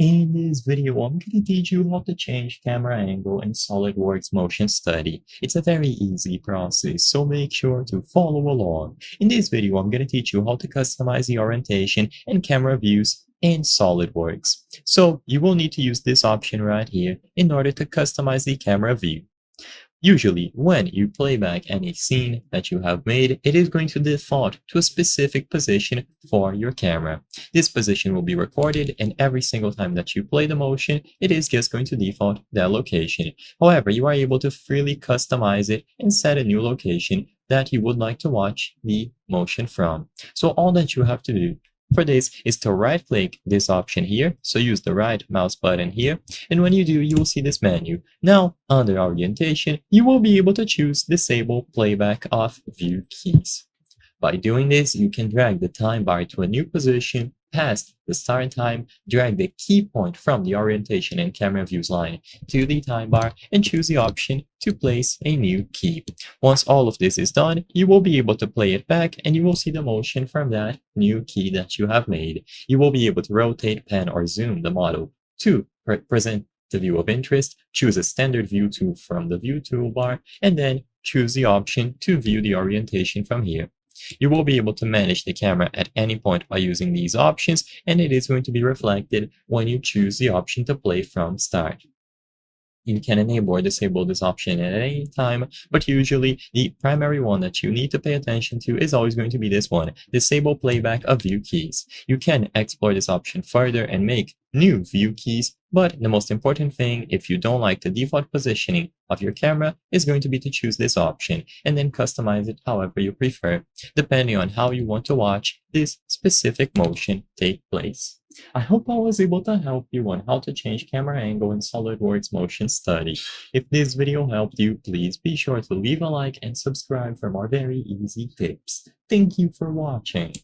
In this video, I'm going to teach you how to change camera angle in SolidWorks Motion Study. It's a very easy process, so make sure to follow along. In this video, I'm going to teach you how to customize the orientation and camera views in SolidWorks. So you will need to use this option right here in order to customize the camera view. Usually, when you play back any scene that you have made, it is going to default to a specific position for your camera. This position will be recorded, and every single time that you play the motion, it is just going to default that location. However, you are able to freely customize it and set a new location that you would like to watch the motion from. So all that you have to do for this is to right-click this option here, so use the right mouse button here, and when you do, you will see this menu. Now, under orientation, you will be able to choose Disable Playback of View Keys. By doing this, you can drag the time bar to a new position past the start time, drag the key point from the orientation and camera views line to the time bar, and choose the option to place a new key. Once all of this is done, you will be able to play it back and you will see the motion from that new key that you have made. You will be able to rotate, pan, or zoom the model to present the view of interest, choose a standard view tool from the view toolbar, and then choose the option to view the orientation from here. You will be able to manage the camera at any point by using these options, and it is going to be reflected when you choose the option to play from start. You can enable or disable this option at any time, but usually the primary one that you need to pay attention to is always going to be this one, Disable Playback of View Keys. You can explore this option further and make new view keys, but the most important thing, if you don't like the default positioning of your camera, is going to be to choose this option and then customize it however you prefer, depending on how you want to watch this specific motion take place. I hope I was able to help you on how to change camera angle in SolidWorks Motion Study. If this video helped you, please be sure to leave a like and subscribe for more very easy tips. Thank you for watching.